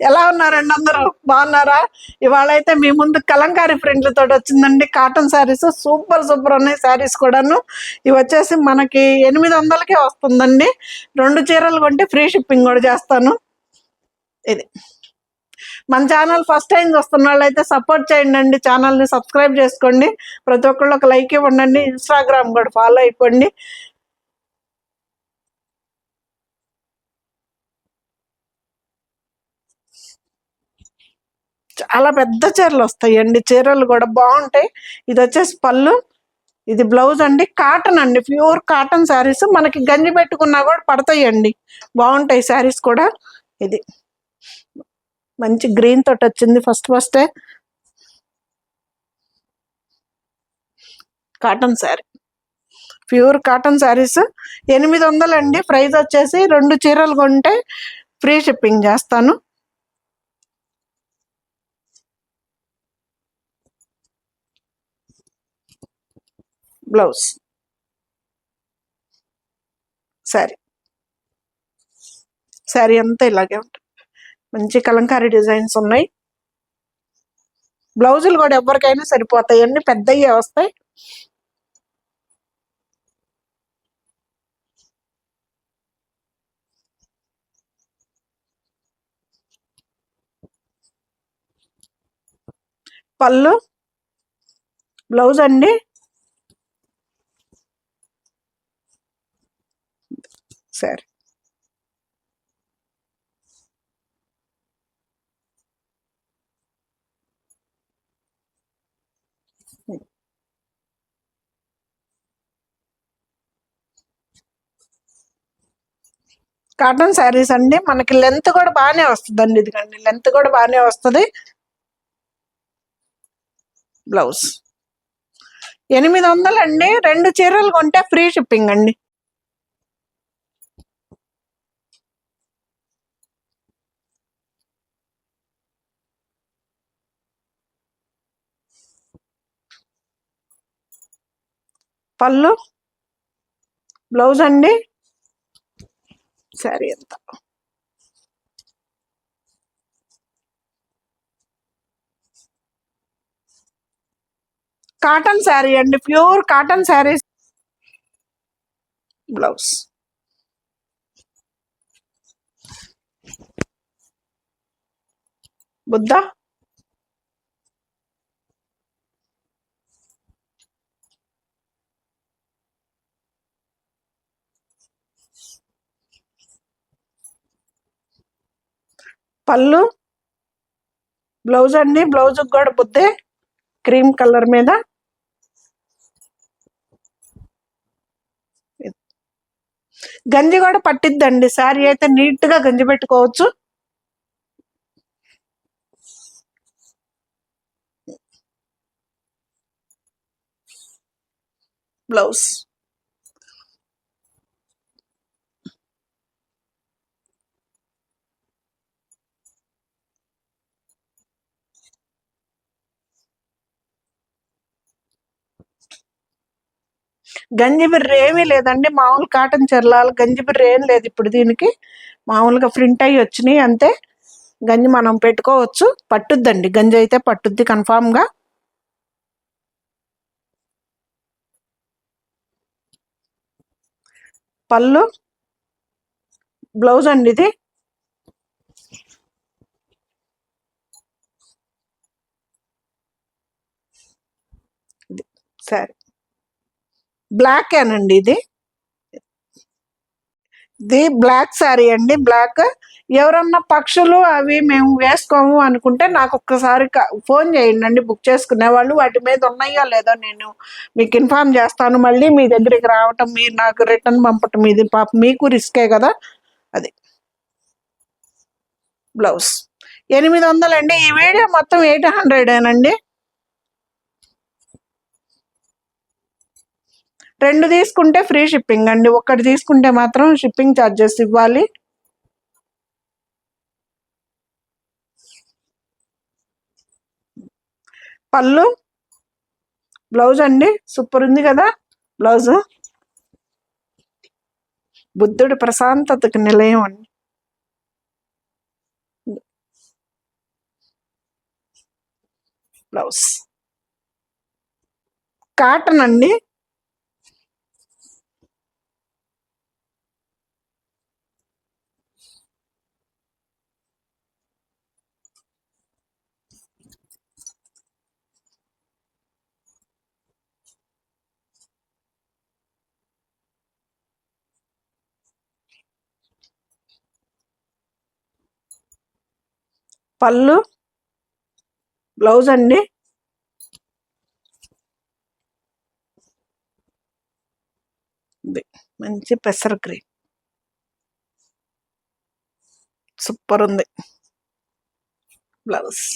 ఎలా ఉన్నారండి అందరూ? బాగున్నారా? ఇవాళ అయితే మీ ముందు కలంకారీ ప్రింట్లతో వచ్చిందండి కాటన్ శారీస్. సూపర్ సూపర్ ఉన్నాయి శారీస్ కూడాను. ఇవి వచ్చేసి మనకి 800కే వస్తుందండి. 2 చీరలు కొంటే ఫ్రీ షిప్పింగ్ కూడా చేస్తాను. ఇది మన ఛానల్ ఫస్ట్ టైం వస్తున్న వాళ్ళు అయితే సపోర్ట్ చేయండి అండి. ఛానల్ని సబ్స్క్రైబ్ చేసుకోండి. ప్రతి ఒక్కళ్ళు ఒక లైక్ ఇవ్వండి. ఇన్స్టాగ్రామ్ కూడా ఫాలో అయిపోండి. చాలా పెద్ద చీరలు వస్తాయండి. చీరలు కూడా బాగుంటాయి. ఇది వచ్చేసి పళ్ళు, ఇది బ్లౌజ్ అండి. కాటన్ అండి, ప్యూర్ కాటన్ శారీస్. మనకి గంజి పెట్టుకున్నా కూడా పడతాయండి. బాగుంటాయి శారీస్ కూడా. ఇది మంచి గ్రీన్ తోటి వచ్చింది ఫస్టే cotton sari, pure cotton saris. 800 అండి. ప్రైస్ వచ్చేసి 2 చీరలు కొంటే ఫ్రీ షిప్పింగ్ చేస్తాను. బ్లౌజ్ శారీ అంతా ఇలాగే ఉంటుంది. మంచి కలంకారీ డిజైన్స్ ఉన్నాయి. బ్లౌజులు కూడా ఎవరికైనా సరిపోతాయండి, పెద్దయ్యే వస్తాయి. పళ్ళు, బ్లౌజ్ అండి. సరే, కాటన్ శారీస్ అండి. మనకి లెంత్ కూడా బాగానే వస్తుందండి. ఇదిగండి లెంత్ కూడా బాగానే వస్తుంది. బ్లౌజ్ 800 అండి. 2 చీరలు కొంటే ఫ్రీ షిప్పింగ్ అండి. పళ్ళు, బ్లౌజ్ అండి. శారీ ఎంత కాటన్ శారీ అండి, pure cotton saris. Blouse Buddha, పళ్ళు, బ్లౌజ్ అండి. బ్లౌజ్ కూడా బుద్ధే, క్రీమ్ కలర్ మీద. గంజి కూడా పట్టిద్దండి. శారీ అయితే నీట్ గా గంజి పెట్టుకోవచ్చు. బ్లౌజ్ గంజి బిర్ర ఏమీ లేదండి. మామూలు కాటన్ చర్లాలు, గంజి బిర్ర ఏం లేదు. ఇప్పుడు దీనికి మామూలుగా ప్రింట్ అయ్యి వచ్చినాయి అంతే. గంజి మనం పెట్టుకోవచ్చు. పట్టుద్దండి, గంజి అయితే పట్టుద్ది కన్ఫామ్ గా. పళ్ళు, బ్లౌజ్ అండి. ఇది సరే, బ్లాక్ ఏనండి. ఇది బ్లాక్ శారీ అండి. బ్లాక్. ఎవరన్నా పక్షులు అవి మేము వేసుకోము అనుకుంటే నాకు ఒక్కసారి ఫోన్ చేయండి అండి. బుక్ చేసుకునే వాళ్ళు వాటి మీద ఉన్నాయో లేదో నేను మీకు ఇన్ఫార్మ్ చేస్తాను. మళ్ళీ మీ దగ్గరికి రావటం, మీరు నాకు రిటర్న్ పంపటం, ఇది పాప మీకు రిస్కే కదా. అది బ్లౌజ్ 800 అండి. ఈ వీడియో మొత్తం 800 2 తీసుకుంటే ఫ్రీ షిప్పింగ్ అండి. ఒక్కటి తీసుకుంటే మాత్రం షిప్పింగ్ ఛార్జెస్ ఇవ్వాలి. పళ్ళు, బ్లౌజ్ అండి. సూపర్ ఉంది కదా బ్లౌజ్. బుద్ధుడు ప్రశాంతతకు నిలయం అండి. బ్లౌజ్ కాటన్ అండి. పళ్ళు, బ్లౌజ్ అండి. మంచి పెసర గ్రీన్, సూపర్ ఉంది బ్లౌజ్.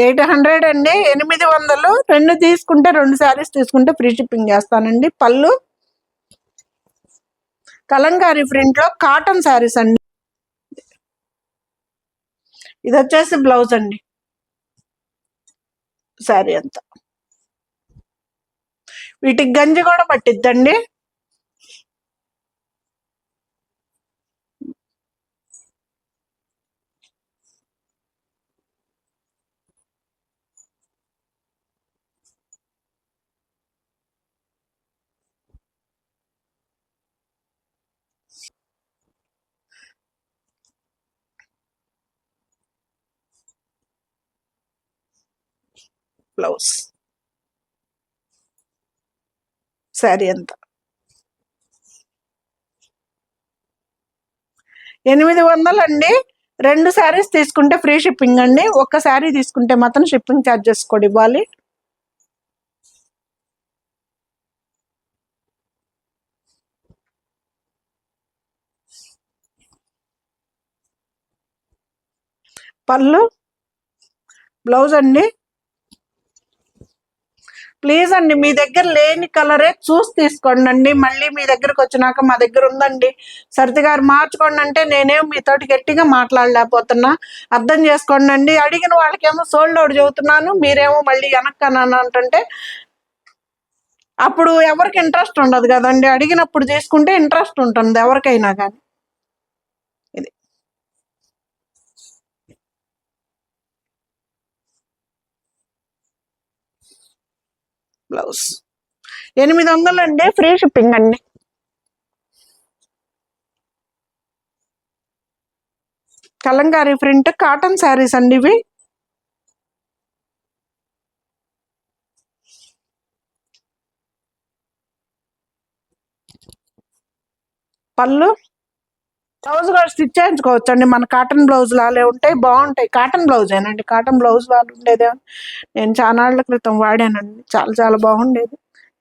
$800 అండి, 800. రెండు తీసుకుంటే 2 శారీస్ తీసుకుంటే ఫ్రీ షిప్పింగ్ చేస్తానండి. పళ్ళు కలంకారీ ప్రింట్ లో కాటన్ శారీస్ అండి. ఇది వచ్చేసి బ్లౌజ్ అండి. శారీ అంతా వీటికి గంజి కూడా పట్టిద్దండి. బ్లౌజ్ శారీ అంతా 800 అండి. 2 శారీస్ తీసుకుంటే ఫ్రీ షిప్పింగ్ అండి. ఒక్క శారీ తీసుకుంటే మాత్రం షిప్పింగ్ ఛార్జెస్ కూడా ఇవ్వాలి. పళ్ళు, బ్లౌజ్ అండి. ప్లీజ్ అండి, మీ దగ్గర లేని కలరే చూసి తీసుకోండి అండి. మళ్ళీ మీ దగ్గరకు వచ్చినాక మా దగ్గర ఉందండి సరిత గారు మార్చుకోండి అంటే నేనేం మీతోటి గట్టిగా మాట్లాడలేకపోతున్నా, అర్థం చేసుకోండి అండి. అడిగిన వాళ్ళకేమో సోల్డ్ అవుట్ చెబుతున్నాను, మీరేమో మళ్ళీ వెనక్కనని అంటుంటే అప్పుడు ఎవరికి ఇంట్రెస్ట్ ఉండదు కదండి. అడిగినప్పుడు తీసుకుంటే ఇంట్రెస్ట్ ఉంటుంది ఎవరికైనా కానీ. ఇది బ్లౌజ్ 800 అండి, ఫ్రీ షిప్పింగ్ అండి. కలంకారీ ప్రింట్ కాటన్ శారీస్ అండి ఇవి. పళ్ళు, బ్లౌజ్ కూడా స్టిచ్ చేయించుకోవచ్చు అండి. మన కాటన్ బ్లౌజ్ లాలే ఉంటాయి, బాగుంటాయి. కాటన్ బ్లౌజేనండి, కాటన్ బ్లౌజ్ వాళ్ళు ఉండేదే. నేను చానాళ్ళ క్రితం వాడానండి, చాలా చాలా బాగుండేది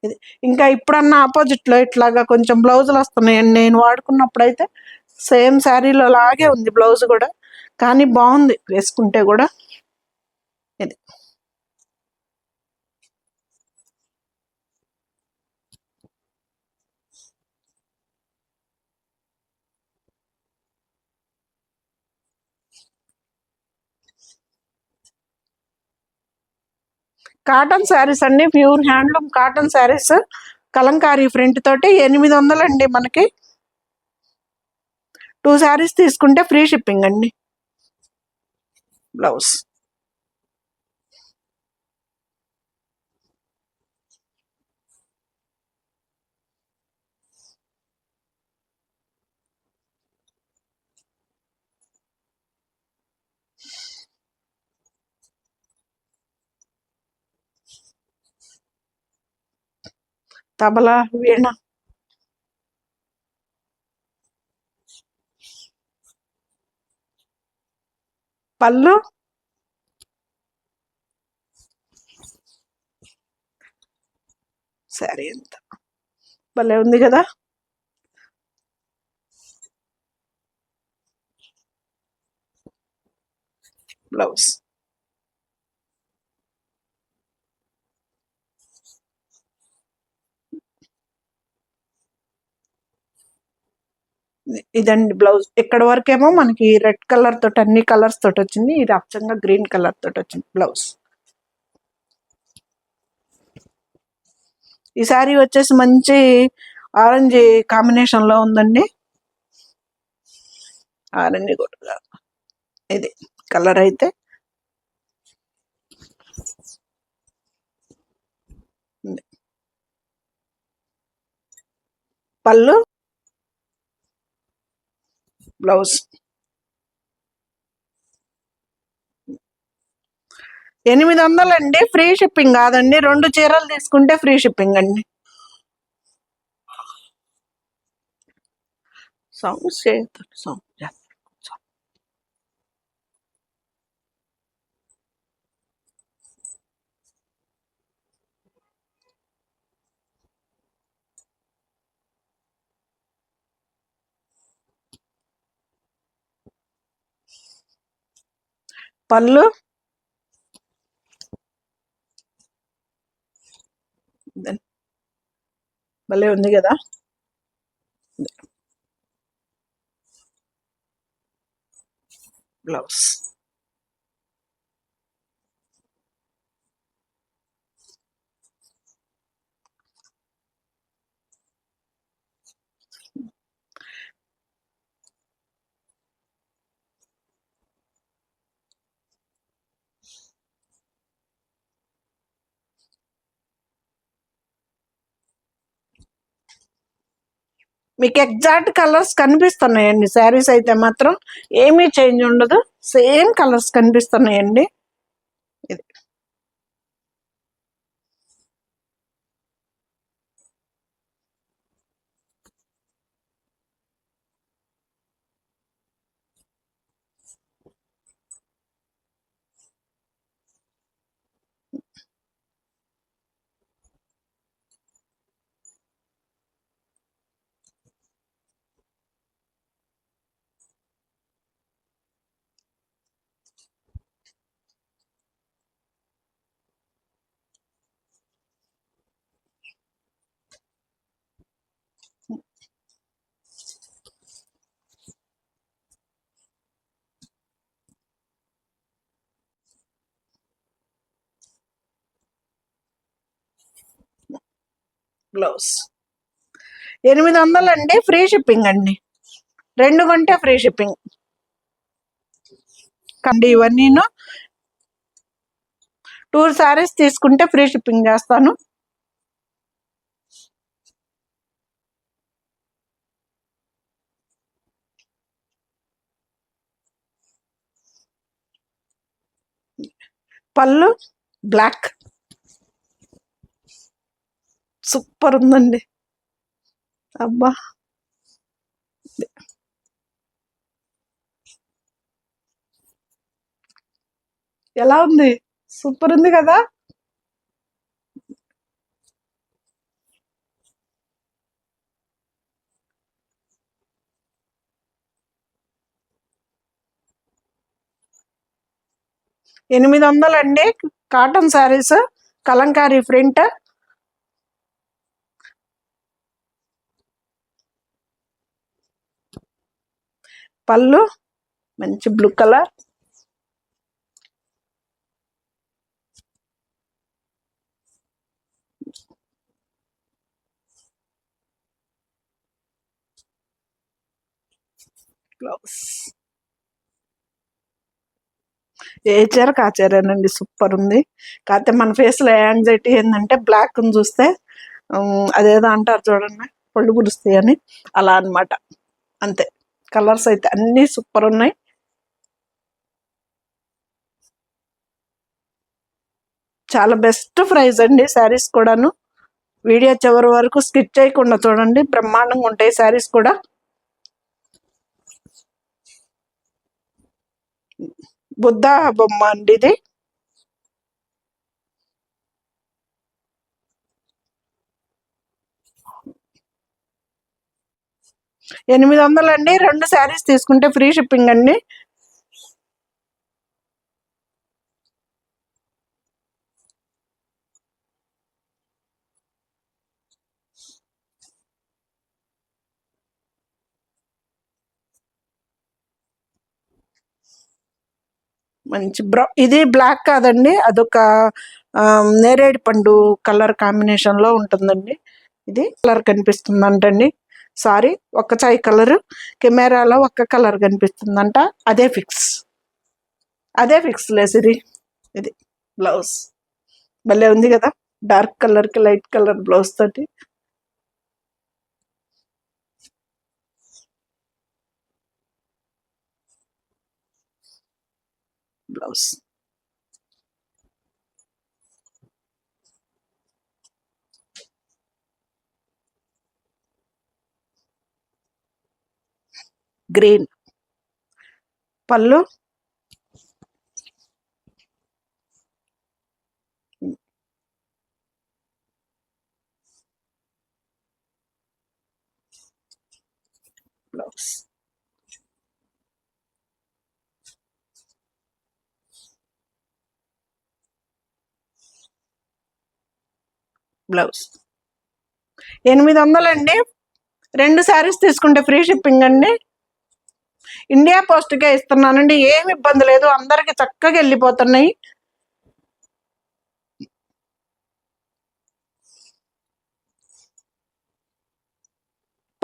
ఇది. ఇంకా ఇప్పుడన్నా ఆపోజిట్లో ఇట్లాగా కొంచెం బ్లౌజులు వస్తున్నాయండి. నేను వాడుకున్నప్పుడు అయితే సేమ్ శారీలో లాగే ఉంది బ్లౌజ్ కూడా, కానీ బాగుంది వేసుకుంటే కూడా. ఇది కాటన్ శారీస్ అండి, pure handloom cotton saris, Kalamkari print తోటి 800 అండి. మనకి 2 శారీస్ తీసుకుంటే ఫ్రీ షిప్పింగ్ అండి. బ్లౌజ్ తబలా, వీణ. పళ్ళు, శారీ ఎంత భలే ఉంది కదా. బ్లౌజ్ ఇదండి బ్లౌజ్. ఇక్కడ వరకేమో మనకి రెడ్ కలర్ తోటి అన్ని కలర్స్ తోటి వచ్చింది. ఇది అచ్చంగా గ్రీన్ కలర్ తోటి వచ్చింది బ్లౌజ్. ఈ శారీ వచ్చేసి మంచి ఆరెంజ్ కాంబినేషన్ లో ఉందండి. ఆరెంజ్ కూడా ఇది కలర్ అయితే పళ్ళు, బ్లౌజ్. 800 అండి. ఫ్రీ షిప్పింగ్ కాదండి. 2 చీరలు తీసుకుంటే ఫ్రీ షిప్పింగ్ అండి. Sound sound. పళ్ళు, భలే ఉంది కదా. బ్లౌజ్. మీకు ఎగ్జాక్ట్ కలర్స్ కనిపిస్తున్నాయండి. శారీస్ అయితే మాత్రం ఏమీ చేంజ్ ఉండదు. సేమ్ కలర్స్ కనిపిస్తున్నాయండి. ఇది బ్లౌజ్. 800 అండి. ఫ్రీ షిప్పింగ్ అండి. 2 కొంటే ఫ్రీ షిప్పింగ్ కండి. ఇవన్నీను 2 శారీస్ తీసుకుంటే ఫ్రీ షిప్పింగ్ చేస్తాను. పళ్ళు బ్లాక్, సూపర్ ఉందండి. అబ్బా, ఎలా ఉంది? సూపర్ ఉంది కదా. 800 అండి. Cotton saris, Kalamkari print. పళ్ళు మంచి బ్లూ కలర్. బ్లౌజ్. ఏ చీర కాచారేనండి. సూపర్ ఉంది. కాకపోతే మన ఫేస్ లో యాంగ్జైటీ ఏంటంటే బ్లాక్ చూస్తే అదేదో అంటారు చూడండి, పళ్ళు కురుస్తాయి అని. అలా అన్నమాట. అంతే. కలర్స్ అయితే అన్నీ సూపర్ ఉన్నాయి. చాలా బెస్ట్ ప్రైస్ అండి. శారీస్ కూడాను వీడియో చివరి వరకు స్కిప్ చేయకుండా చూడండి. బ్రహ్మాండంగా ఉంటాయి శారీస్ కూడా. బుద్ధ బొమ్మ అండి ఇది. 800 అండి. 2 శారీస్ తీసుకుంటే ఫ్రీ షిప్పింగ్ అండి. మంచి ఇది బ్లాక్ కాదండి, అదొక నేరేడు పండు కలర్ కాంబినేషన్లో ఉంటుందండి. ఇది కలర్ కనిపిస్తుందంటండి. సారీ, ఒక్క చాయ్ కలర్, కెమెరాలో ఒక్క కలర్ కనిపిస్తుందంట. అదే ఫిక్స్, అదే ఫిక్స్ లేసిరి. ఇది బ్లౌజ్ భలే ఉంది కదా, డార్క్ కలర్కి లైట్ కలర్ బ్లౌజ్ తోటి. బ్లౌజ్ గ్రీన్, పళ్ళు బ్లౌజ్ బ్లౌజ్ 800 అండి. 2 శారీస్ తీసుకుంటే ఫ్రీ షిప్పింగ్ అండి. ఇండియా పోస్ట్కే ఇస్తున్నానండి, ఏమి ఇబ్బంది లేదు, అందరికి చక్కగా వెళ్ళిపోతున్నాయి.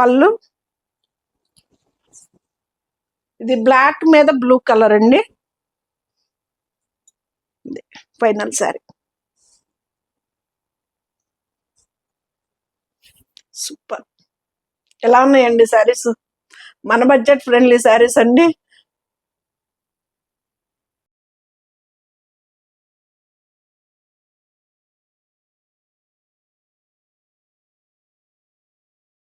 పళ్ళు ఇది బ్లాక్ మీద బ్లూ కలర్ అండి. Final sari super. ఎలా ఉన్నాయండి శారీస్? మన బడ్జెట్ ఫ్రెండ్లీ శారీస్ అండి.